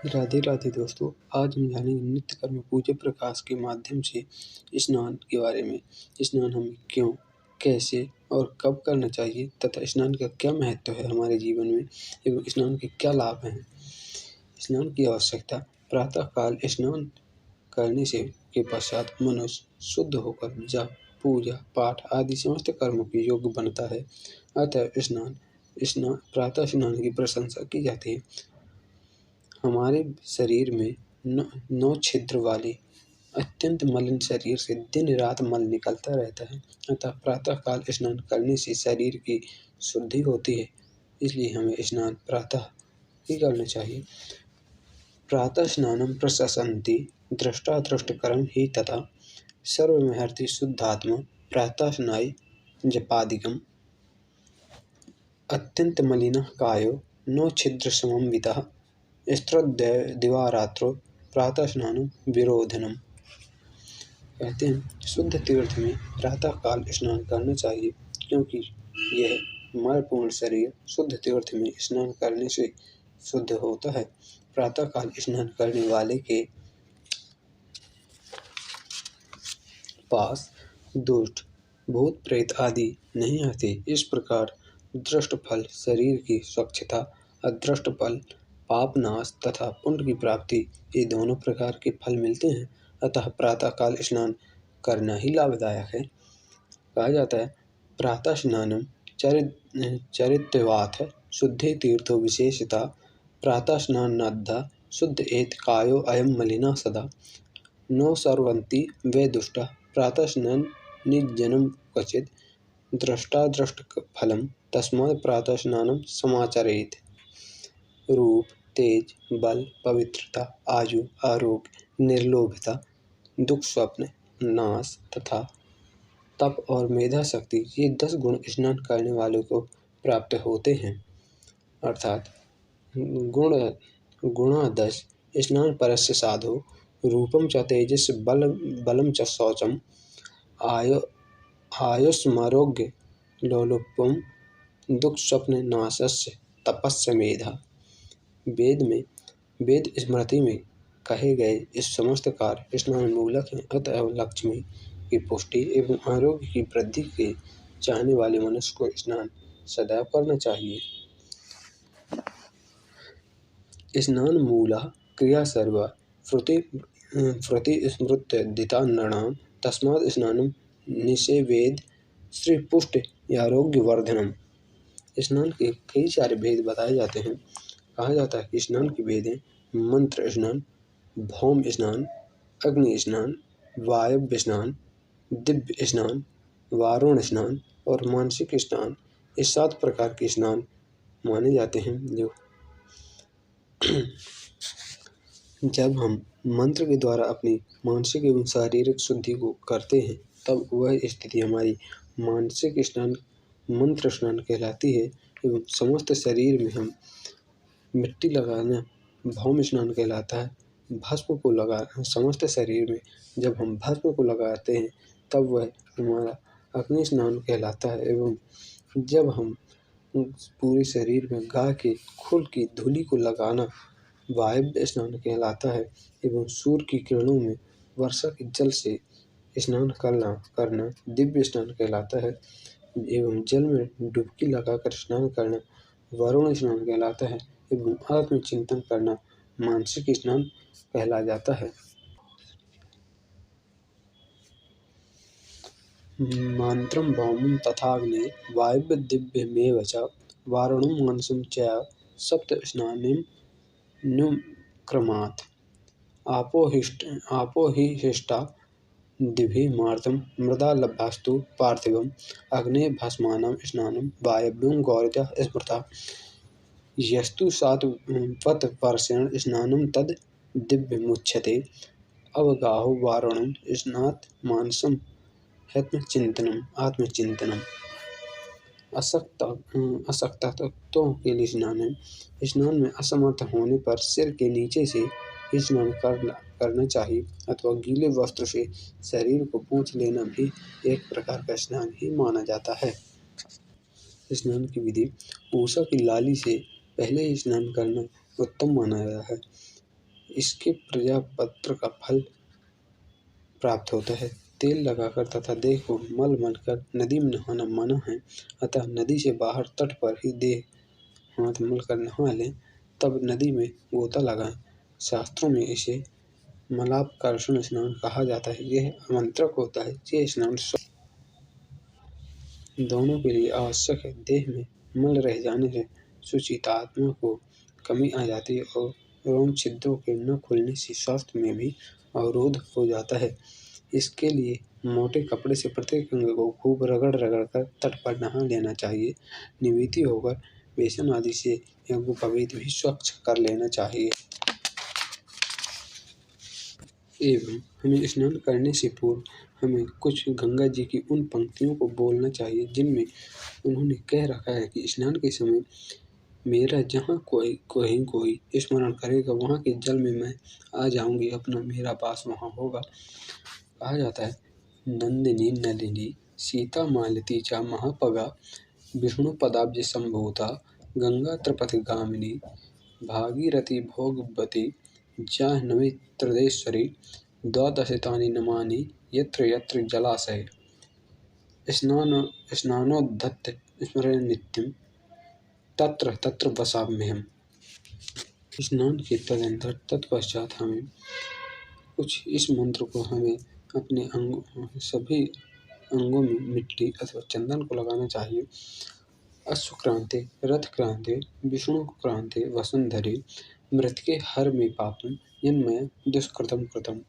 राधे राधे दोस्तों। आज हम जानेंगे नित्य कर्म पूज्य प्रकाश के माध्यम से स्नान के बारे में। स्नान हमें क्यों, कैसे और कब करना चाहिए तथा स्नान का क्या महत्व है हमारे जीवन में एवं स्नान के क्या लाभ हैं। स्नान की आवश्यकता। प्रातः काल स्नान करने से के पश्चात मनुष्य शुद्ध होकर जप, पूजा पाठ आदि समस्त कर्मों के योग्य बनता है। अतः स्नान प्रातः स्नान की प्रशंसा की जाती है। हमारे शरीर में 9 छिद्र वाले अत्यंत मलिन शरीर से दिन रात मल निकलता रहता है, अतः प्रातः काल स्नान करने से शरीर की शुद्धि होती है। इसलिए हमें स्नान प्रातः ही करना चाहिए। प्रातः स्नानं प्रशसन्ति दृष्टादृष्टकरं हि तथा सर्वमिहर्ति शुद्धात्मा प्रातः स्नाय जपादिकम्। अत्यंत मलिनः कायो नो छिद्र समन्वितः स्त्रोद्दिवारात्रो प्रातः स्नानं विरोधनम्। कहते हैं शुद्ध तीर्थ में प्रातः काल स्नान करना चाहिए, क्योंकि यह मलपूर्ण शरीर शुद्ध तीर्थ में स्नान करने से शुद्ध होता है। प्रातः काल स्नान करने वाले के पास दुष्ट भूत प्रेत आदि नहीं आते। इस प्रकार दृष्ट फल शरीर की स्वच्छता, अदृष्ट फल पाप नाश तथा पुण्य की प्राप्ति, ये दोनों प्रकार के फल मिलते हैं। अतः प्रातः काल स्नान करना ही लाभदायक है। कहा जाता है प्रातः स्नानं चरित्रवाथ शुद्धे तीर्थो विशेषता प्रातः स्नानाद्धा शुद्ध एत कायो अयम मलिना सदा नो सर्वन्ति वे दुष्टा प्रातः स्नान निर्जनं क्वचित् दृष्टादृष्ट फलम तस्मात् प्रातः स्नानं समाचरेत्। रूप, तेज, बल, पवित्रता, आयु, आरोग्य, निर्लोभता, दुख स्वप्न नाश तथा तप और मेधा शक्ति, ये 10 गुण स्नान करने वालों को प्राप्त होते हैं। अर्थात गुणादश स्नान परस्य साधो रूपम च तेजस बलम च शौचम आयुष्मारोग्य लोलुपम दुख स्वप्न नाशस्य तपस्य मेधा। वेद स्मृति में कहे गए इस समस्त कार्य स्नान मूलक हैं। अतः लक्ष्मी की पुष्टि एवं आरोग्य की वृद्धि के चाहने वाले मनुष्य को स्नान सदैव करना चाहिए। स्नान मूलः क्रिया सर्वा फ्रुति स्मृत्य दिता नृणां तस्मात् स्नानं निषेवेद श्रीपुष्ट आरोग्य वर्धनम। स्नान के कई सारे भेद बताए जाते हैं। कहा जाता है कि स्नान के भेद हैं मंत्र स्नान, भौम स्नान, अग्नि स्नान, वायव्य स्नान, दिव्य स्नान, वारुण स्नान और मानसिक स्नान। ये 7 प्रकार के स्नान माने जाते हैं। जब हम मंत्र के द्वारा अपनी मानसिक एवं शारीरिक शुद्धि को करते हैं, तब वह स्थिति हमारी मानसिक स्नान मंत्र स्नान कहलाती है। एवं समस्त शरीर में हम मिट्टी लगाना भौम स्नान कहलाता है। भस्म को लगा समस्त शरीर में जब हम भस्म को लगाते हैं, तब वह हमारा अग्नि स्नान कहलाता है। एवं जब हम पूरे शरीर में गाय के खुर की धूलि को लगाना वायव्य स्नान कहलाता है। एवं सूर्य की किरणों में वर्षा के जल से स्नान करना दिव्य स्नान कहलाता है। एवं जल में डुबकी लगाकर स्नान करना वरुण स्नान कहलाता है। एवं आत्मचिंतन करना मानसिक स्नान कहला जाता है। मंत्रं भौमं तथाग्ने वायव्य दिव्यमेव च वारुणं मानसं च सप्त स्नानिनुक्रमात्। आपो हि हिष्ठा दिभिर्मार्तं मृदा लभ्यास्तु पार्थिवम् अग्नेः भस्मानं स्नानं वायव्यं गौरजा स्मृता यस्तु सात्वतवर्षेण स्नानं तद् दिव्यमुच्यते अवगाहो वारुणं स्नात् मानसं आत्मचिंतनम। अशक्तों के लिए स्नान है। स्नान में असमर्थ होने पर सिर के नीचे से स्नान करना चाहिए अथवा गीले वस्त्र से शरीर को पोंछ लेना भी एक प्रकार का स्नान ही माना जाता है। स्नान की विधि। पूषा की लाली से पहले ही स्नान करना उत्तम माना गया है। इसके प्रजापत्र का फल प्राप्त होता है। तेल लगाकर तथा देह को मल कर नदी में नहाना मना है, अतः नदी से बाहर तट पर ही देह हाथ मल कर नहा लें, तब नदी में गोता लगाएं। शास्त्रों में इसे मलापकर्षण स्नान कहा जाता है। यह आमंत्रक होता है। ये स्नान दोनों के लिए आवश्यक है। देह में मल रह जाने से सुचितात्मा को कमी आ जाती है और रोम छिद्रों के न खुलने से स्वास्थ्य में भी अवरोध हो जाता है। इसके लिए मोटे कपड़े से प्रत्येक अंग को खूब रगड़ कर तट पर नहा लेना चाहिए। निवृत्ति होकर बेसन आदि से यज्ञोपवीत भी स्वच्छ कर लेना चाहिए। एवं हमें स्नान करने से पूर्व हमें कुछ गंगा जी की उन पंक्तियों को बोलना चाहिए जिनमें उन्होंने कह रखा है कि स्नान के समय मेरा जहाँ कोई स्मरण करेगा वहाँ के जल में मैं आ जाऊंगी, अपना मेरा वास वहाँ होगा। कहा जाता है, नंदिनी नलिनी सीता मालती च महापगा विष्णु पदाब्ज संभूता गंगा त्रिपथ गामिनी भागीरथी भोगवती जाह्नवी त्रिदेश्वरी द्वादशतानि नमानि यत्र यत्र जलाशय स्नानोद्धत स्मरण नित्यम तत्र तत्र वसाम्यहम्। स्नान के तदंतर तत्पश्चात हमें कुछ इस मंत्र को हमें अपने सभी अंगों में मिट्टी अथवा चंदन को लगाना चाहिए। अश्वक्रांते रथक्रांते विष्णुक्रांते वसुंधरे मृतके हर में पापम यन्मय दुष्कृतम कृतम।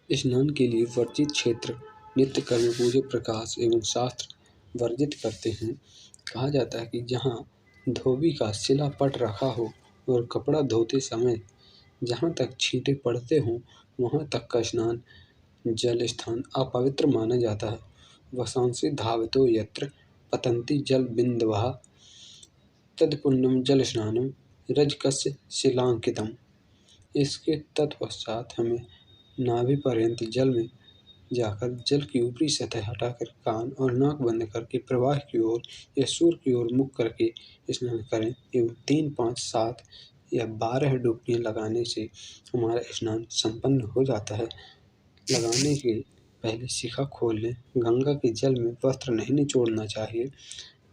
स्नान के लिए वर्जित क्षेत्र नित्य कर्म पूजे प्रकाश एवं शास्त्र वर्जित करते हैं। कहा जाता है कि जहाँ धोबी का सिला पट रखा हो और कपड़ा धोते समय जहाँ तक छींटे पड़ते हों वहाँ तक का स्नान जल स्थान अपवित्र माना जाता है। वसांसि धावतो यत्र पतंति जल बिंदवः तत्पुण्यम जल स्नानम रजकस्य शिलांकितम। इसके तत्पश्चात हमें नाभि पर्यंत जल में जाकर जल की ऊपरी सतह हटाकर कान और नाक बंद करके प्रवाह की ओर या सूर्य की ओर मुख करके स्नान करें एवं 3, 5, 7 या 12 डुबकियां लगाने से हमारा स्नान संपन्न हो जाता है। लगाने के पहले शिखा खोल लें। गंगा के जल में वस्त्र नहीं निचोड़ना चाहिए।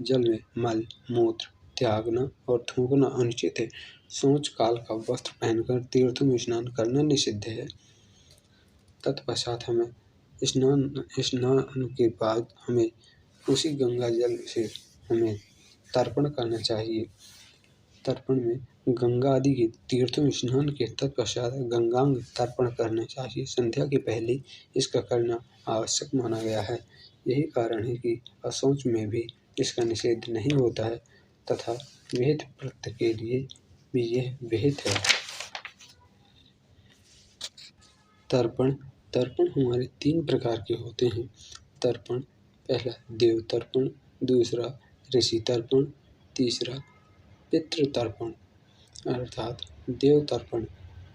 जल में मल मूत्र त्यागना और थूकना अनुचित है। सोच काल का वस्त्र पहनकर तीर्थों में स्नान करना निषिद्ध है। तत्पश्चात हमें स्नान के बाद हमें उसी गंगा जल से हमें तर्पण करना चाहिए। तर्पण में गंगा आदि के तीर्थों में स्नान के तत्पश्चात गंगांग तर्पण करना चाहिए। संध्या के पहले इसका करना आवश्यक माना गया है। यही कारण है कि अशौच में भी इसका निषेध नहीं होता है तथा विहित व्रत के लिए भी यह विहित है। तर्पण हमारे 3 प्रकार के होते हैं। तर्पण पहला देव तर्पण, दूसरा ऋषि तर्पण, तीसरा पितृ तर्पण अर्थात देव तर्पण।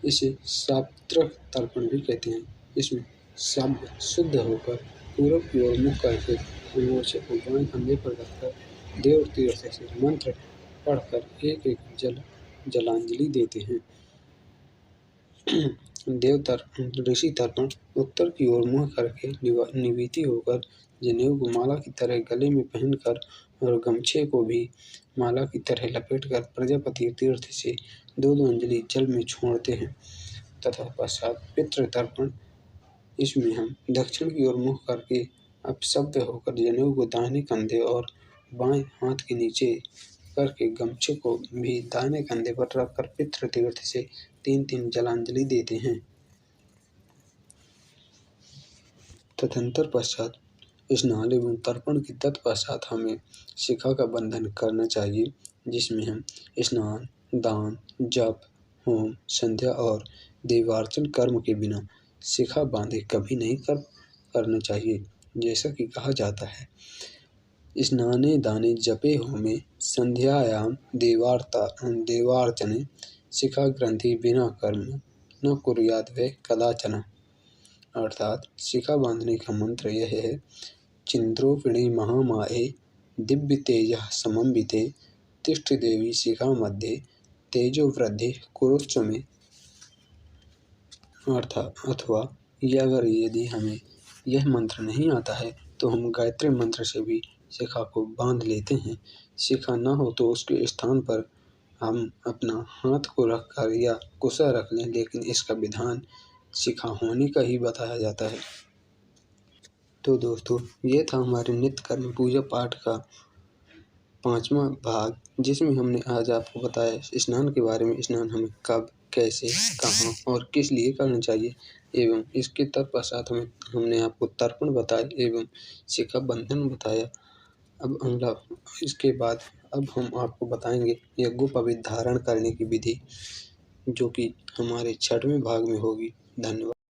इसे साप्त्रक तर्पण भी कहते हैं। इसमें सब शुद्ध होकर पूर्व की ओर मुख करके अंगोछे को बाएं कंधे पर रखकर देव तीर्थ से मंत्र पढ़कर एक जलांजलि देते हैं। ऋषि तर्पण उत्तर की ओर मुँह करके निवृत्ति होकर जनेऊ को माला की तरह गले में पहनकर और गमछे को भी माला की तरह लपेटकर प्रजापति तीर्थ से 2 अंजलि जल में छोड़ते हैं। तथा पश्चात पितृ तर्पण, इसमें हम दक्षिण की ओर मुँह करके अपशब्द होकर जनेऊ को दाहिने कंधे और बाएं हाथ के नीचे करके गमछे को भी दाहिने कंधे पर रखकर पितृ तीर्थ से 3-3 जलांजलि देते हैं। तदंतर पश्चात स्नान एवं तर्पण के तत्पश्चात हमें शिखा का बंधन करना चाहिए, जिसमें हम स्नान, दान, जप, होम, संध्या और देवार्चन कर्म के बिना शिखा बांधे कभी नहीं करना चाहिए। जैसा कि कहा जाता है, स्नाने दाने जपे होमे संध्यायाम देवार्चने शिखा ग्रंथि बिना कर्म न कुर्याद वे कदाचन। अर्थात शिखा बांधने का मंत्र यह है, चिंद्रोपिणी महामाये दिव्य तेज समन्विते तिष्ठ देवी शिखा मध्ये तेजो वृद्धि कुरुच्च में अथवा अगर यदि हमें यह मंत्र नहीं आता है तो हम गायत्री मंत्र से भी शिखा को बांध लेते हैं। शिखा न हो तो उसके स्थान पर हम अपना हाथ को रखकर या कुशा रख लें, लेकिन इसका विधान शिखा होने का ही बताया जाता है। तो दोस्तों, ये था हमारे नित्य कर्म पूजा पाठ का 5वां भाग, जिसमें हमने आज आपको बताया स्नान के बारे में। स्नान हमें कब, कैसे, कहाँ और किस लिए करना चाहिए, एवं इसके तत्पश्चात हमने आपको तर्पण बताए एवं शिखा बंधन बताया। अब अगला इसके बाद अब हम आपको बताएंगे यज्ञोपवीत धारण करने की विधि, जो कि हमारे 6वें भाग में होगी। धन्यवाद।